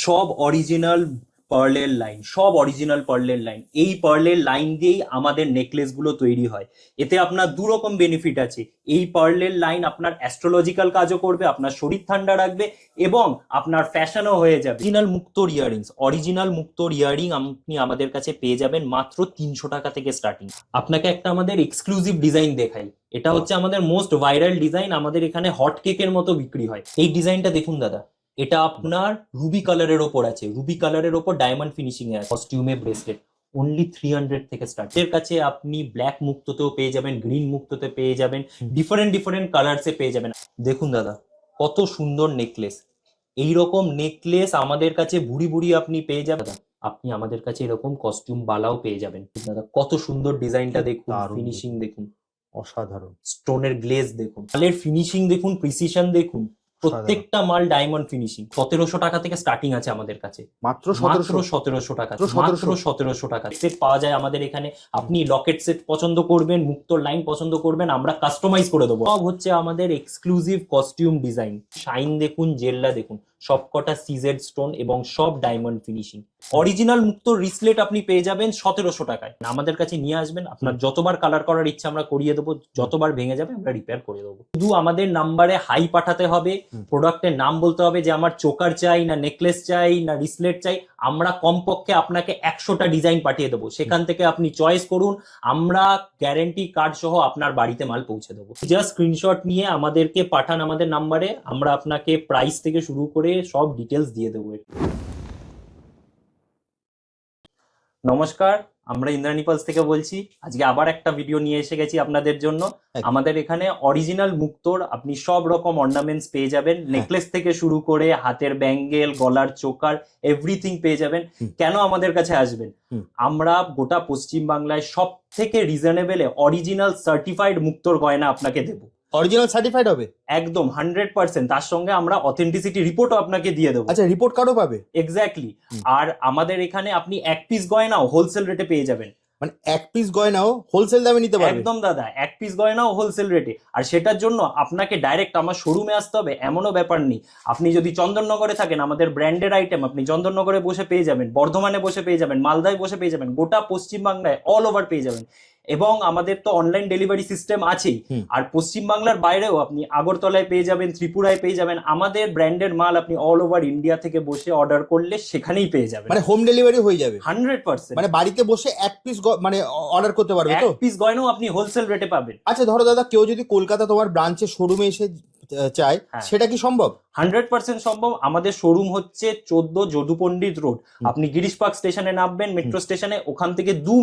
সব অরিজিনাল পার্লের লাইন, সব অরিজিনাল পার্লের লাইন। এই পার্লের লাইন দিয়েই আমাদের নেকলেস গুলো তৈরি হয়। এতে আপনার দু রকম বেনিফিট আছে। এই পার্লের লাইন আপনার অ্যাস্ট্রোলজিক্যাল কাজও করবে, আপনার শরীর ঠান্ডা রাখবে এবং আপনার ফ্যাশনও হয়ে যাবে। অরিজিনাল মুক্তোর ইয়ারিংস, অরিজিনাল মুক্তোর ইয়ারিং আপনি আমাদের কাছে পেয়ে যাবেন মাত্র 300 টাকা থেকে স্টার্টিং। আপনাকে একটা আমাদের এক্সক্লুসিভ ডিজাইন দেখাই। এটা হচ্ছে আমাদের মোস্ট ভাইরাল ডিজাইন, আমাদের এখানে হট কেকের মতো বিক্রি হয়। এই ডিজাইনটা দেখুন দাদা, এটা আপনার রুবি কালারের ওপর আছে, রুবি কালারের ওপর ডায়মন্ড ফিনিশিং এ আছে, কস্টিউমে ব্রেসলেট। অনলি 300 থেকে স্টার্ট। এর কাছে আপনি ব্ল্যাক মুক্ততেও পেয়ে যাবেন, গ্রিন মুক্ততে পেয়ে যাবেন, ডিফারেন্ট ডিফারেন্ট কালার্সে পেয়ে যাবেন। দেখুন দাদা, কত সুন্দর নেকলেস। এইরকম নেকলেস আমাদের কাছে ভুড়ি ভুড়ি আপনি পেয়ে যাবেন। আপনি আমাদের কাছে এরকম কস্টিউম বালাও পেয়ে যাবেন। দাদা কত সুন্দর ডিজাইনটা দেখুন, ফিনিশিং দেখুন, অসাধারণ। স্টোনের গ্লেজ দেখুন, মালের ফিনিশিং দেখুন, প্রিসিশন দেখুন। প্রত্যেকটা মাল ডায়মন্ড ফিনিশিং। 1700 টাকা থেকে স্টার্টিং আছে আমাদের কাছে। মাত্র মাত্র 1700 1700 টাকা, 1700 মাত্র 1700 টাকা সেট পাওয়া যায় আমাদের এখানে। আপনি লকেট সেট পছন্দ করবেন, মুক্তোর লাইন পছন্দ করবেন, আমরা কাস্টমাইজ করে দেবো। সব হচ্ছে আমাদের এক্সক্লুসিভ কস্টিউম ডিজাইন। শাইন দেখুন, জেল্লা দেখুন, সবকটা সিজেড স্টোন এবং সব ডায়মন্ড ফিনিশিং। অরিজিনাল মুক্তোর রিসলেট আপনি পেয়ে যাবেন 1700 টাকায়। আমাদের কাছে নিয়ে আসবেন, আপনার যতবার কালার করার ইচ্ছা আমরা করিয়ে দেবো, যতবার ভেঙে যাবে আমরা রিপেয়ার করে দেবো। শুধু আমাদের নাম্বারে হাই পাঠাতে হবে, প্রোডাক্টের নাম বলতে হবে যে আমার চোকার চাই না নেকলেস চাই না রিসলেট চাই। আমরা কমপক্ষে আপনাকে 100টা ডিজাইন পাঠিয়ে দেবো, সেখান থেকে আপনি চয়েস করুন। আমরা গ্যারেন্টি কার্ড সহ আপনার বাড়িতে মাল পৌঁছে দেবো। জাস্ট স্ক্রিনশট নিয়ে আমাদেরকে পাঠান আমাদের নাম্বারে, আমরা আপনাকে প্রাইস থেকে শুরু করে সব ডিটেলস দিয়ে দেবো। নমস্কার, আমরা ইন্দ্রাণী পালস থেকে বলছি। আজকে আবার একটা ভিডিও নিয়ে এসে গেছি আপনাদের জন্য। আমাদের এখানে অরিজিনাল মুক্তোর আপনি সব রকম অর্নামেন্টস পেয়ে যাবেন, নেকলেস থেকে শুরু করে হাতের ব্যাঙ্গেল, গলার চোকার, এভরিথিং পেয়ে যাবেন। কেন আমাদের কাছে আসবেন? আমরা গোটা পশ্চিম বাংলায় সব থেকে রিজনেবলে অরিজিনাল সার্টিফাইড মুক্তোর গয়না আপনাকে দেবো। অরিজিনাল সার্টিফাইড হবে একদম 100%। তার সঙ্গে আমরা অথেন্টিসিটি রিপোর্টও আপনাকে দিয়ে দেবো। আচ্ছা, রিপোর্ট কার্ডও পাবে? এক্স্যাক্টলি। আর আমাদের এখানে আপনি এক পিস গয়নাও হোলসেল রেটে পেয়ে যাবেন। মানে এক পিস গয়নাও হোলসেল দামে নিতে পারবে? একদম দাদা, এক পিস গয়নাও হোলসেল রেটে। আর সেটার জন্য আপনাকে ডাইরেক্ট আমার শোরুমে আসতে হবে এমনও ব্যাপার নেই। আপনি যদি চন্দননগরে থাকেন, আমাদের ব্র্যান্ডেড আইটেম আপনি চন্দননগরে বসে পেয়ে যাবেন, বর্ধমানে বসে পেয়ে যাবেন, মালদায় বসে পেয়ে যাবেন, গোটা পশ্চিমবাংলায় অল ওভার পেয়ে যাবেন। এবং আমাদের তো অনলাইন ডেলিভারি সিস্টেম আছেই। আর পশ্চিমবাংলার বাইরেও আপনি আগরতলায় পেয়ে যাবেন, ত্রিপুরায় পেয়ে যাবেন। আমাদের ব্র্যান্ডেড মাল আপনি অল ওভার ইন্ডিয়া থেকে বসে অর্ডার করলে সেখানেই পেয়ে যাবেন। মানে হোম ডেলিভারি হয়ে যাবে 100%। মানে বাড়িতে বসে এক পিস মানে অর্ডার করতে পারবে এক তো? পিস গয়নাও আপনি হোলসেল রেটে পাবেন। আচ্ছা ধরো দাদা, কেউ যদি কলকাতা তোমার ব্রাঞ্চে শোরুমে এসে চায়, সেটা কি সম্ভব? 100% সম্ভব। আমাদের শোরুম হচ্ছে 14 যদু পণ্ডিত রোড। আপনি গিরিশ পার্ক স্টেশনে নামবেন, মেট্রো স্টেশনে, ওখান থেকে 2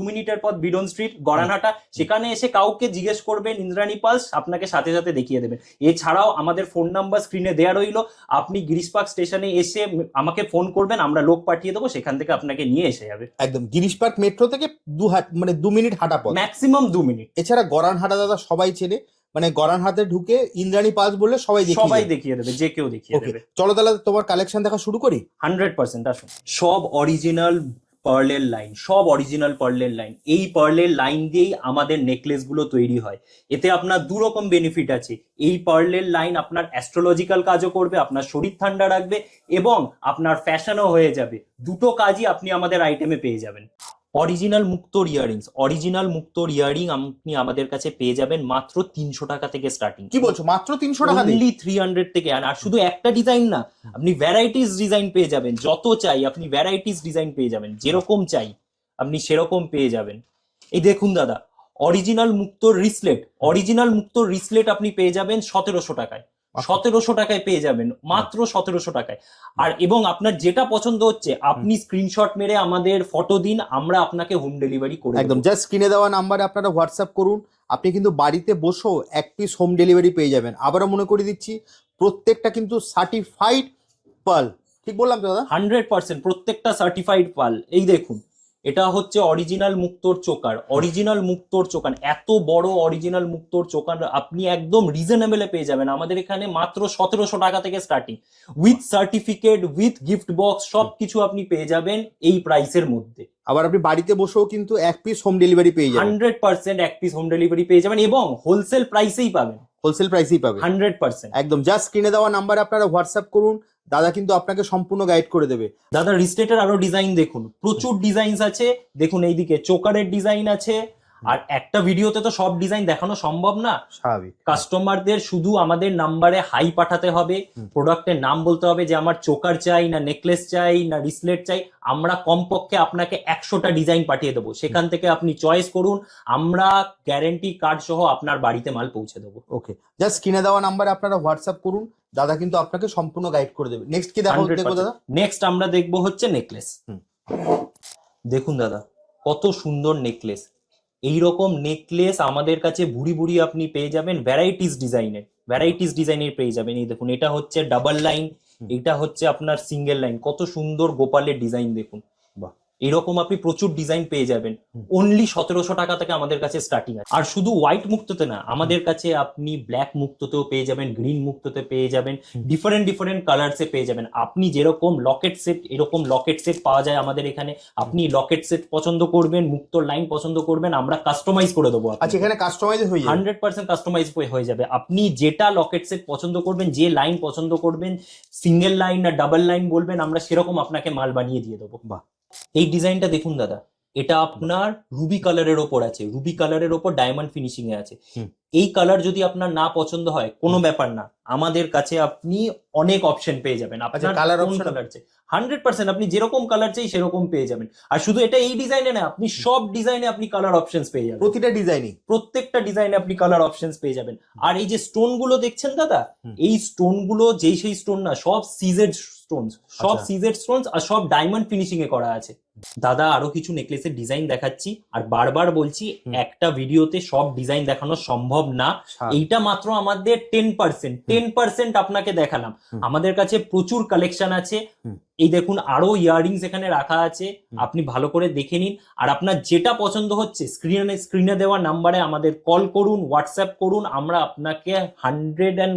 মিনিটের পথ বিডন স্ট্রিট, গড়ানহাটা। সেখানে এসে কাউকে জিজ্ঞেস করবেন ইন্দ্রাণী পালস, আপনাকে সাথে সাথে দেখিয়ে দেবেন। এছাড়াও আমাদের ফোন নাম্বার স্ক্রিনে দেওয়া রইলো। আপনি গিরিশ পার্ক স্টেশনে এসে আমাকে ফোন করবেন, আমরা লোক পাঠিয়ে দেবো, সেখান থেকে আপনাকে নিয়ে এসে যাবে। একদম গিরিশ পার্ক মেট্রো থেকে 2 মিনিট হাঁটা পথ, ম্যাক্সিমাম 2 মিনিট। এছাড়া গড়ানহাটা দাদা সবাই চেনে, মানে গড়ানহাটে ঢুকে ইন্দ্রাণী পালস বললে সবাই দেখিয়ে দেবে, যে কেউ দেখিয়ে দেবে। চলো তাহলে তোমার কালেকশন দেখা শুরু করি। 100% আসুন। সব অরিজিনাল পার্লের লাইন, সব অরিজিনাল পার্লের লাইন। এই পার্লের লাইন দিয়েই আমাদের নেকলেস গুলো তৈরি হয়। এতে আপনার দু রকম বেনিফিট আছে। এই পার্লের লাইন আপনার অ্যাস্ট্রোলজিক্যাল কাজও করবে, আপনার শরীর ঠান্ডা রাখবে এবং আপনার ফ্যাশনও হয়ে যাবে। দুটো কাজই আপনি আমাদের আইটেমে পেয়ে যাবেন। অরিজিনাল মুক্তোর ইয়ারিংস, অরিজিনাল মুক্তোর ইয়ারিং আপনি আমাদের কাছে পেয়ে যাবেন মাত্র 300 টাকা থেকে স্টার্টিং। কি বলছো, মাত্র 300 টাকা? অনলি 300 থেকে। আর শুধু একটা ডিজাইন না, আপনি ভ্যারাইটিস ডিজাইন পেয়ে যাবেন। যত চাই আপনি ভ্যারাইটিস ডিজাইন পেয়ে যাবেন, যেরকম চাই আপনি সেরকম পেয়ে যাবেন। এই দেখুন দাদা, অরিজিনাল মুক্তোর রিসলেট, অরিজিনাল মুক্তোর রিসলেট আপনি পেয়ে যাবেন 1700 টাকায়। 1700 টাকায় পেয়ে যাবেন, মাত্র 1700 টাকায়। আর এবং আপনার যেটা পছন্দ হচ্ছে আপনি স্ক্রিনশট মেরে আমাদের ফটো দিন, আমরা আপনাকে হোম ডেলিভারি করে একদম জাস্ট স্ক্রিনে দেওয়া নাম্বারে আপনারা হোয়াটসঅ্যাপ করুন, আপনি কিন্তু বাড়িতে বসেও এক পিস হোম ডেলিভারি পেয়ে যাবেন। আবারও মনে করে দিচ্ছি, প্রত্যেকটা কিন্তু সার্টিফাইড পার্ল। ঠিক বললাম তো দাদা? 100% প্রত্যেকটা সার্টিফাইড পাল। এই দেখুন, এটা হচ্ছে অরিজিনাল মুক্তোর চোকার, অরিজিনাল মুক্তোর চোকান। এত বড় অরিজিনাল মুক্তোর চোকান আপনি একদম রিজনেবলে পেয়ে যাবেন আমাদের এখানে মাত্র 1700 টাকা থেকে starting. With certificate, with gift box, সবকিছু আপনি পেয়ে যাবেন এই প্রাইসের মধ্যে। আবার আপনি বাড়িতে বসেও কিন্তু এক পিস হোম ডেলিভারি পেয়ে যাবেন, 100% এক পিস হোম ডেলিভারি পেয়ে যাবেন এবং হোলসেল প্রাইসেই পাবেন, হোলসেল প্রাইসেই পাবেন 100%। একদম। জাস্ট স্ক্রিনে দেওয়া নাম্বারে আপনারা হোয়াটসঅ্যাপ করুন, দাদা কিন্তু আপনাকে সম্পূর্ণ গাইড করে দেবে। দাদা রিস্টেটের আরো ডিজাইন দেখুন, প্রচুর ডিজাইনস আছে। দেখুন এইদিকে চোকারের ডিজাইন আছে, আর একটা ভিডিওতে তো সব ডিজাইন দেখানো সম্ভব না। স্বাভাবিক। কাস্টমারদের শুধু আমাদের নাম্বারে হাই পাঠাতে হবে, প্রোডাক্টের নাম বলতে হবে যে আমার চোকার চাই না নেকলেস চাই না রিসলেট চাই। আমরা কমপক্ষে আপনাকে 100টা ডিজাইন পাঠিয়ে দেবো, সেখান থেকে আপনি চয়েস করুন, আমরা গ্যারেন্টি কার্ড সহ আপনার বাড়িতে মাল পৌঁছে দেবো। ওকে, জাস্ট স্ক্রিনে দেওয়া নাম্বারে আপনারা হোয়াটসঅ্যাপ করুন, দাদা কিন্তু আপনাকে সম্পূর্ণ গাইড করে দেবে। নেক্সট কি দেখো দেখো দাদা? নেক্সট আমরা দেখবো হচ্ছে নেকলেস। দেখুন দাদা কত সুন্দর নেকলেস। এইরকম নেকলেস আমাদের কাছে ভুড়ি ভুড়ি আপনি পেয়ে যাবেন, ভ্যারাইটিস ডিজাইনের পেয়ে যাবেন। এই দেখুন এটা হচ্ছে ডাবল লাইন, এটা হচ্ছে আপনার সিঙ্গেল লাইন। কত সুন্দর গোপালের ডিজাইন দেখুন। বাহ, এরকম আপনি প্রচুর ডিজাইন পেয়ে যাবেন। অনলি 1700 টাকা থেকে আমাদের কাছে স্টার্টিং আছে। আর শুধু হোয়াইট মুক্তোতে না, আমাদের কাছে আপনি ব্ল্যাক মুক্তোতেও পেয়ে যাবেন, গ্রিন মুক্তোতে পেয়ে যাবেন, ডিফারেন্ট কালার্সে পেয়ে যাবেন। আপনি যেরকম লকেট সেট, এরকম লকেট সেট পাওয়া যায় আমাদের এখানে। আপনি লকেট সেট পছন্দ করবেন, মুক্তোর লাইন পছন্দ করবেন, আমরা কাস্টমাইজ করে দেবো। আচ্ছা, এখানে কাস্টমাইজ হয়ে যাবে 100% কাস্টমাইজ হয়ে যাবে। আপনি যেটা লকেট সেট পছন্দ করবেন, যে লাইন পছন্দ করবেন, সিঙ্গেল লাইন না ডাবল লাইন বলবেন, আমরা সেরকম আপনাকে মাল বানিয়ে দিয়ে দেবো। বাহ, এই ডিজাইনটা দেখুন দাদা, এটা আপনার রুবি কালারের ওপর আছে, রুবি কালারের ওপর ডায়মন্ড ফিনিশিং এ আছে। এই কালার যদি আপনার না পছন্দ হয় কোনো ব্যাপার না, আমাদের কাছে আপনি অনেক অপশন পেয়ে যাবেন। আপনার কালার কোন অপশন কালার চাই 100% আপনি যেরকম কালার চাই সেরকম পেয়ে যাবেন। আর শুধু এটা এই ডিজাইনে না, আপনি সব ডিজাইনে আপনি কালার অপশনস পেয়ে যাবেন। প্রতিটা ডিজাইনই, প্রত্যেকটা ডিজাইনে আপনি কালার অপশনস পেয়ে যাবেন। আর এই যে স্টোন গুলো দেখছেন দাদা, এই স্টোন গুলো যেই সেই স্টোন না, সব সিজেড স্টোনস, সব সিজেড স্টোনস, আর সব ডায়মন্ড ফিনিশিং এ করা আছে। দাদা আরো কিছু নেকলেসের ডিজাইন দেখাচ্ছি, আর বারবার বলছি একটা ভিডিওতে সব ডিজাইন দেখানো সম্ভব না। এইটা মাত্র আমাদের 10% আপনাকে দেখালাম। আমাদের কাছে প্রচুর কালেকশন আছে। এই দেখুন আরো ইয়াররিংস এখানে রাখা আছে, আপনি ভালো করে দেখে নিন। আর আপনার যেটা পছন্দ হচ্ছে স্ক্রিনে দেওয়া নাম্বারে আমাদের কল করুন, হোয়াটসঅ্যাপ করুন, আমরা আপনাকে 100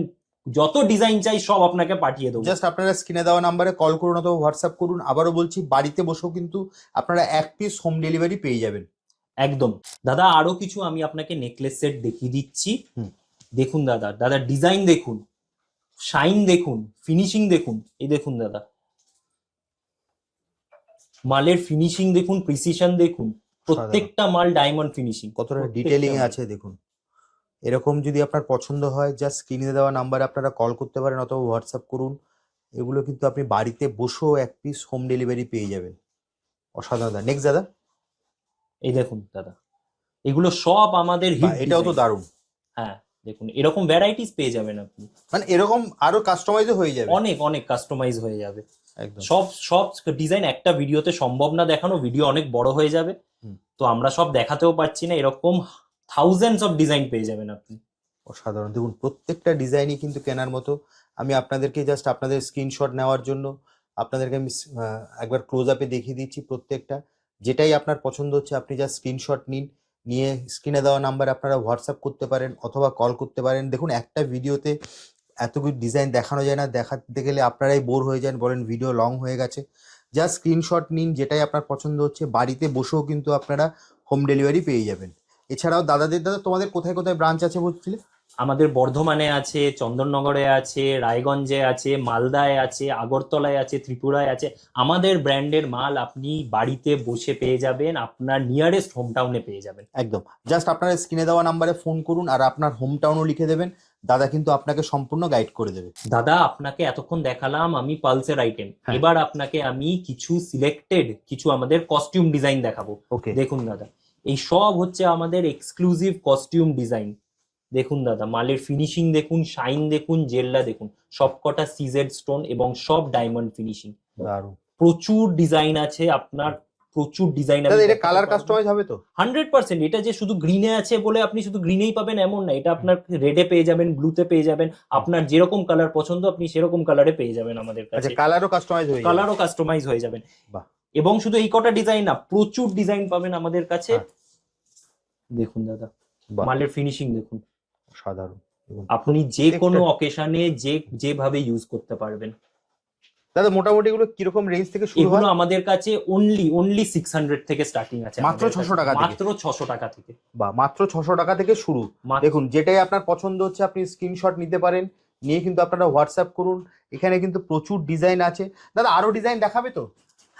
যত ডিজাইন চাই সব আপনাকে পাঠিয়ে দেবো। জাস্ট আপনারা স্ক্রিনে দেওয়া নাম্বারে কল করুন অথবা হোয়াটসঅ্যাপ করুন। আবারও বলছি, বাড়িতে বসেও কিন্তু আপনারা এক পিস হোম ডেলিভারি পেয়ে যাবেন। একদম দাদা, আরো কিছু আমি আপনাকে নেকলেস সেট দেখিয়ে দিচ্ছি। দেখুন দাদা, দাদা ডিজাইন দেখুন, শাইন দেখুন, ফিনিশিং দেখুন। এই দেখুন দাদা, মালের ফিনিশিং দেখুন, প্রিসিশন দেখুন, প্রত্যেকটা মাল ডায়মন্ড ফিনিশিং, কতটা ডিটেলিং আছে দেখুন। এরকম যদি আপনার পছন্দ হয়, জাস্ট স্ক্রিনে দেওয়া নাম্বারে আপনারা কল করতে পারেন অথবা হোয়াটসঅ্যাপ করুন। এগুলো কিন্তু আপনি বাড়িতে বসেও এক পিস হোম ডেলিভারি পেয়ে যাবেন। অসাধারণ দাদা। নেক্সট দাদা, এই দেখুন দাদা, এগুলো সব আমাদের হিট। এটাও তো দারুণ। হ্যাঁ দেখুন, এরকম ভ্যারাইটিস পেয়ে যাবেন আপনি, মানে এরকম আরো কাস্টমাইজও হয়ে যাবে, অনেক কাস্টমাইজ হয়ে যাবে। একদম। সব ডিজাইন একটা ভিডিওতে সম্ভব না দেখানো, ভিডিও অনেক বড় হয়ে যাবে, তো আমরা সব দেখাতেও পারছি না। এরকম থাউজেন্ডস অফ ডিজাইন পেয়ে যাবেন আপনি। অসাধারণ দেখুন, প্রত্যেকটা ডিজাইনই কিন্তু কেনার মতো। আমি আপনাদেরকে জাস্ট আপনাদের স্ক্রিনশট নেওয়ার জন্য আপনাদেরকে আমি একবার ক্লোজ আপে দেখিয়ে দিচ্ছি প্রত্যেকটা। যেটাই আপনার পছন্দ হচ্ছে আপনি জাস্ট স্ক্রিনশট নিন, নিয়ে স্ক্রিনে দেওয়া নাম্বারে আপনারা হোয়াটসঅ্যাপ করতে পারেন অথবা কল করতে পারেন। দেখুন একটা ভিডিওতে এতগুলো ডিজাইন দেখানো যায় না, দেখাতে গেলে আপনারাই বোর হয়ে যান, বলেন ভিডিও লং হয়ে গেছে। জাস্ট স্ক্রিনশট নিন, যেটাই আপনার পছন্দ হচ্ছে, বাড়িতে বসেও কিন্তু আপনারা হোম ডেলিভারি পেয়ে যাবেন। এছাড়াও দাদা তোমাদের কোথায় কোথায় ব্রাঞ্চ আছে বলছিলে? আমাদের বর্ধমানে আছে, চন্দননগরে আছে, রায়গঞ্জে আছে, মালদায় আছে, আগরতলায় আছে, ত্রিপুরায় আছে। আমাদের ব্র্যান্ডের মাল আপনি বাড়িতে বসে পেয়ে যাবেন, আপনার নিয়ারেস্ট হোম টাউনে পেয়ে যাবেন। একদম, জাস্ট আপনারা স্ক্রিনে দেওয়া নাম্বারে ফোন করুন আর আপনার হোম টাউনও লিখে দেবেন, দাদা কিন্তু আপনাকে সম্পূর্ণ গাইড করে দেবে। দাদা আপনাকে এতক্ষণ দেখালাম আমি পালসের আইটেম, এবার আপনাকে আমি কিছু সিলেক্টেড কিছু আমাদের কস্টিউম ডিজাইন দেখাবো। ওকে, দেখুন দাদা, এই সব হচ্ছে আমাদের এক্সক্লুসিভ কস্টিউম ডিজাইন। দেখুন দাদা, মালের ফিনিশিং দেখুন, শাইন দেখুন, জেল্লা দেখুন, সবকটা সিজেড স্টোন এবং সব ডায়মন্ড ফিনিশিং। দারুণ, প্রচুর ডিজাইন আছে আপনার, প্রচুর ডিজাইন। এটা কালার কাস্টমাইজ হবে তো 100%। এটা যে শুধু গ্রিনে আছে বলে আপনি শুধু গ্রিনেই পাবেন এমন না, এটা আপনার রেডে পেয়ে যাবেন, ব্লুতে পেয়ে যাবেন, আপনার যেরকম কালার পছন্দ আপনি সেরকম কালারে পেয়ে যাবেন আমাদের কাছে। আচ্ছা, কালারও কাস্টমাইজ হয়ে যাবেন। বাহ, এবং শুধু এই কটা ডিজাইন না, প্রচুর ডিজাইন পাবেন আমাদের কাছে। দেখুন দাদা, মালের ফিনিশিং দেখুন, সাধারণ। আপনি যে কোনো অকেশনে যেভাবে ইউজ করতে পারবেন। দাদা মোটামুটি এগুলো কিরকম রেঞ্জ থেকে শুরু এগুলো হয়? আমাদের কাছে অনলি 600 থেকে স্টার্টিং আছে, মাত্র আমাদের কাছে। 600 টাকা থেকে? মাত্র 600 টাকা থেকে। বা মাত্র 600 টাকা থেকে শুরু। মাত্র- দেখুন যেটাই আপনার পছন্দ হচ্ছে আপনি স্ক্রিনশট নিতে পারেন, নিয়ে কিন্তু আপনারা হোয়াটসঅ্যাপ করুন। এখানে কিন্তু প্রচুর ডিজাইন আছে। দাদা আরো ডিজাইন দেখাবে তো?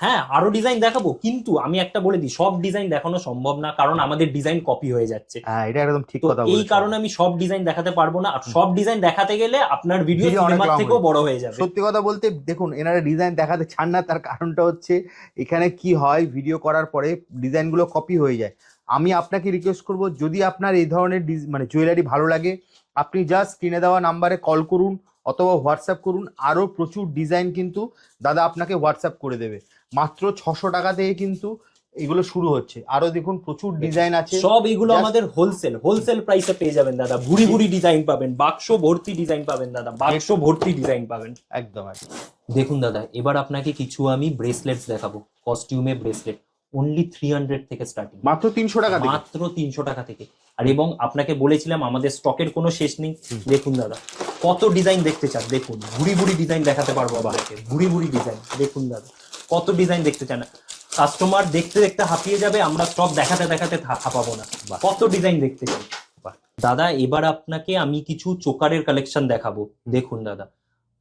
হ্যাঁ, আরো ডিজাইন দেখাবো, কিন্তু আমি একটা বলে দিই, সব ডিজাইন দেখানো সম্ভব না, কারণ আমাদের ডিজাইন কপি হয়ে যাচ্ছে। হ্যাঁ এটা একদম ঠিক তো কথা এই বলেছেন। কারণে আমি সব ডিজাইন দেখাতে পারবো না, আর সব ডিজাইন দেখাতে গেলে আপনার ভিডিও Video অনেক সিনেমার long থেকেও হয়ে বড় হয়ে যাবে। সত্যি কথা বলতে দেখুন এনারা ডিজাইন দেখাতে চান না, তার কারণটা হচ্ছে এখানে কি হয়, ভিডিও করার পরে ডিজাইনগুলো কপি হয়ে যায়। আমি আপনাকে রিকোয়েস্ট করব, যদি আপনার এই ধরনের মানে জুয়েলারি ভালো লাগে, আপনি জাস্ট স্ক্রিনে দেওয়া নাম্বারে কল করুন অথবা হোয়াটসঅ্যাপ করুন। আরও প্রচুর ডিজাইন কিন্তু দাদা আপনাকে হোয়াটসঅ্যাপ করে দেবে। মাত্র 600 টাকা থেকে কিন্তু এগুলো শুরু হচ্ছে। আরও দেখুন প্রচুর ডিজাইন আছে। সব এগুলো Just- আমাদের হোলসেল প্রাইসে পেয়ে যাবেন দাদা। ভুরি ভুরি ডিজাইন পাবেন, বাক্স ভর্তি ডিজাইন পাবেন দাদা, বাক্স ভর্তি ডিজাইন পাবেন। একদম একদম। দেখুন দাদা, এবার আপনাকে কিছু আমি ব্রেসলেটস দেখাবো, কস্টিউমে ব্রেসলেট, অনলি 300 থেকে স্টার্টিং। মাত্র 300 টাকা থেকে? মাত্র 300 টাকা থেকে। আর এবং আপনাকে বলেছিলাম আমাদের স্টকের কোনো শেষ নেই। দেখুন দাদা, কত ডিজাইন দেখতে চান দেখুন, ভুরি ভুরি ডিজাইন দেখাতে পারবো আপনাকে, ভুরি ভুরি ডিজাইন। দেখুন দাদা, কত ডিজাইন দেখতে চান, কাস্টমার দেখতে দেখতে হাঁপিয়ে যাবে, আমরা স্টক দেখাতে দেখাতে হাঁপাবো না। বাহ। কত ডিজাইন দেখতে চান। বাহ। দাদা এবার আপনাকে আমি কিছু চোকারের কালেকশন দেখাবো। দেখুন দাদা,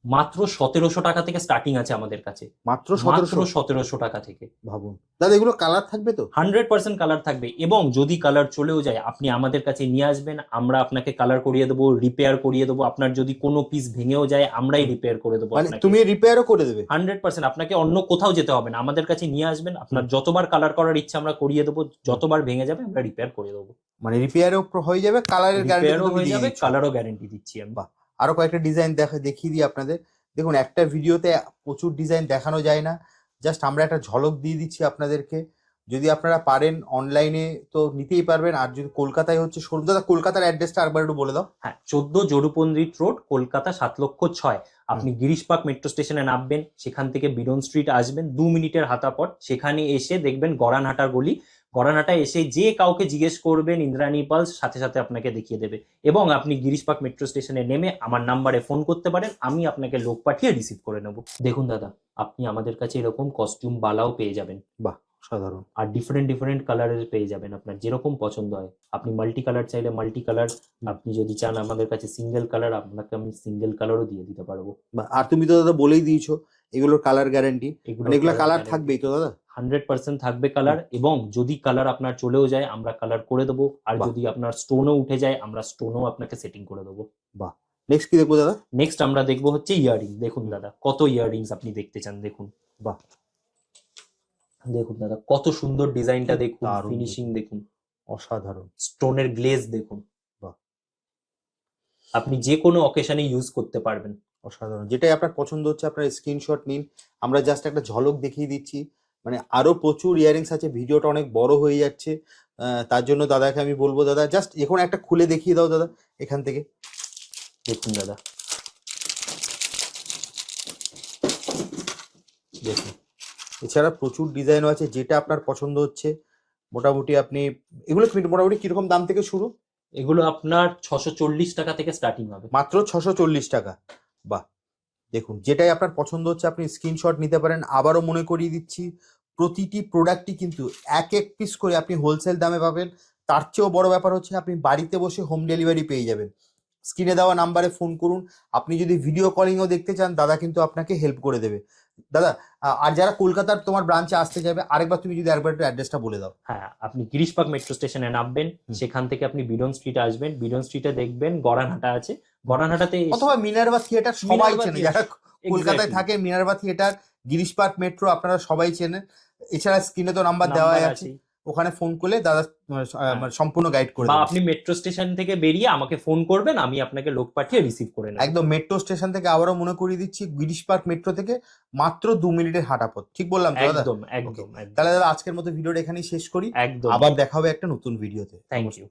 মাত্র 1700 টাকা থেকে স্টার্টিং আছে আমাদের কাছে। মাত্র মাত্র 1700? 1700 টাকা থেকে। ভাবুন দাদা, এগুলো কালার থাকবে তো? 100% কালার থাকবে, এবং যদি কালার চলেও যায় আপনি আমাদের কাছে নিয়ে আসবেন, আমরা আপনাকে কালার করিয়ে দেবো, রিপেয়ার করিয়ে দেবো। আপনার যদি কোনো পিস ভেঙেও যায় আমরাই রিপেয়ার করে দেবো মানে আপনাকে। তুমি রিপেয়ারও করে দেবে? 100%। আপনাকে অন্য কোথাও যেতে হবে না, আমাদের কাছে নিয়ে আসবেন, আপনার যতবার কালার করার ইচ্ছা আমরা করিয়ে দেবো, যতবার ভেঙে যাবে আমরা রিপেয়ার করে দেবো। মানে রিপেয়ারও হয়ে যাবে, কালারের রিপেয়ারও গ্যারান্টি হয়ে যাবে, কালারও গ্যারেন্টি দিচ্ছি আমি। বাহ। আরো কয়েকটা ডিজাইন দেখিয়ে দিই আপনাদের। দেখুন একটা ভিডিওতে প্রচুর ডিজাইন দেখানো যায় না, জাস্ট আমরা একটা ঝলক দিয়ে দিচ্ছি আপনাদেরকে। যদি আপনারা পারেন অনলাইনে তো নিতেই পারবেন, আর যদি কলকাতায় হচ্ছে শোরুম। দাদা কলকাতার অ্যাড্রেসটা আরেকবার একটু বলে দাও। হ্যাঁ, 14 জরুপন্দ্রিত রোড, কলকাতা 7,06,000। আপনি গিরিশ পার্ক মেট্রো স্টেশনে নামবেন, সেখান থেকে বিডন স্ট্রিট আসবেন, 2 মিনিটের হাঁটা পথ। সেখানে এসে দেখবেন গড়ানহাটার গলি, গড়ানহাটা এসে যে কাউকে জিজ্ঞেস করবেন ইন্দ্রাণী পালস, সাথে সাথে আপনাকে দেখিয়ে দেবে। এবং আপনি গিরিশ পার্ক মেট্রো স্টেশনে নেমে আমার নাম্বারে ফোন করতে পারেন, আমি আপনাকে লোক পাঠিয়ে রিসিভ করে নেব। দেখুন দাদা, আপনি আমাদের কাছে এরকম কস্টিউম বালাও পেয়ে যাবেন। বাহ, সাধারণ। আর ডিফারেন্ট কালারের পেয়ে যাবেন, আপনার যেরকম পছন্দ হয়। আপনি মাল্টি কালার চাইলে মাল্টি কালার, আপনি যদি চান আমাদের কাছে সিঙ্গেল কালার, আপনাকে আমি সিঙ্গেল কালারও দিয়ে দিতে পারবো। আর তুমি তো দাদা বলেই দিয়েছো এগুলোর কালার গ্যারান্টি, মানে এগুলো কালার থাকবেই তো দাদা? 100% থাকবে কালার, এবং যদি কালার আপনার চলেও যায় আমরা কালার করে দেবো, আর বাহ। যদি আপনার স্টোনও উঠে যায় আমরা স্টোনও আপনাকে সেটিং করে দেবো। বাহ। নেক্সট কি দেখবো দাদা? নেক্সট আমরা দেখবো হচ্ছে ইয়াররিং। দেখুন দাদা, কত ইয়াররিংস আপনি দেখতে চান দেখুন। বাহ। দেখুন দাদা, কত সুন্দর ডিজাইনটা দেখুন, দারুণ ফিনিশিং দেখুন, অসাধারণ। স্টোনের গ্লেজ দেখুন। বাহ। আপনি যে কোনো অকেশনে ইউজ করতে পারবেন। অসাধারণ। যেটাই আপনার পছন্দ হচ্ছে আপনার স্ক্রিনশট নিন, আমরা জাস্ট একটা ঝলক দেখিয়ে দিচ্ছি। মানে আরো প্রচুর ইয়ারিংস আছে, ভিডিওটা অনেক বড় হয়ে যাচ্ছে, তার জন্য দাদাকে আমি বলবো দাদা জাস্ট এখন একটা খুলে দেখিয়ে দাও দাদা এখান থেকে। দেখুন দাদা, দেখুন এছাড়া প্রচুর ডিজাইনও আছে, যেটা আপনার পছন্দ হচ্ছে মোটামুটি আপনি এগুলো মোটামুটি কিরকম দাম থেকে শুরু? এগুলো আপনার 640 টাকা থেকে স্টার্টিং হবে। মাত্র 640 টাকা। বাহ। দেখুন যেটাই আপনার পছন্দ হচ্ছে আপনি স্ক্রিনশট নিতে পারেন। আবারও মনে করিয়ে দিচ্ছি প্রতিটি প্রোডাক্টই কিন্তু এক এক পিস করে আপনি হোলসেল দামে পাবেন। তার চেয়েও বড় ব্যাপার হচ্ছে আপনি বাড়িতে বসে হোম ডেলিভারি পেয়ে যাবেন। স্ক্রিনে দেওয়া নাম্বারে ফোন করুন। আপনি যদি ভিডিও কলিংও দেখতে চান দাদা কিন্তু আপনাকে হেল্প করে দেবে। দাদা আর যারা কলকাতার তোমার ব্রাঞ্চে আসতে যাবে, আরেকবার তুমি যদি একবার একটু অ্যাড্রেসটা বলে দাও। হ্যাঁ, আপনি গিরিশ পার্ক মেট্রো স্টেশনে নামবেন, সেখান থেকে আপনি বিডন স্ট্রিটে আসবেন, বিডন স্ট্রিটে দেখবেন গড়ানহাটা আছে, গড়ানহাটাতে অথবা মিনার্ভা থিয়েটার সবাই মিনার্ভা চেনে, থিয়েটার, যারা কলকাতায় থাকে Minerva theatre, Girish park metro আপনারা সবাই চেনেন। এছাড়া স্ক্রিনে তো নাম্বার দেওয়া আছে, ওখানে ফোন করলে দাদা সম্পূর্ণ গাইড করে বা দেবে। আপনি মেট্রো স্টেশন থেকে বেরিয়ে আমাকে ফোন করবেন, আমি আপনাকে লোক পাঠিয়ে রিসিভ করে নেব। একদম মেট্রো স্টেশন থেকে আবারও মনে করিয়ে দিচ্ছি গিরিশ পার্ক মেট্রো থেকে মাত্র 2 মিনিটের হাঁটা পথ। ঠিক বললাম তো দাদা? একদম একদম। তাহলে দাদা আজকের মতো ভিডিওটা এখানেই শেষ করি, একদম। আবার দেখা হবে একটা নতুন ভিডিওতে। Thank you.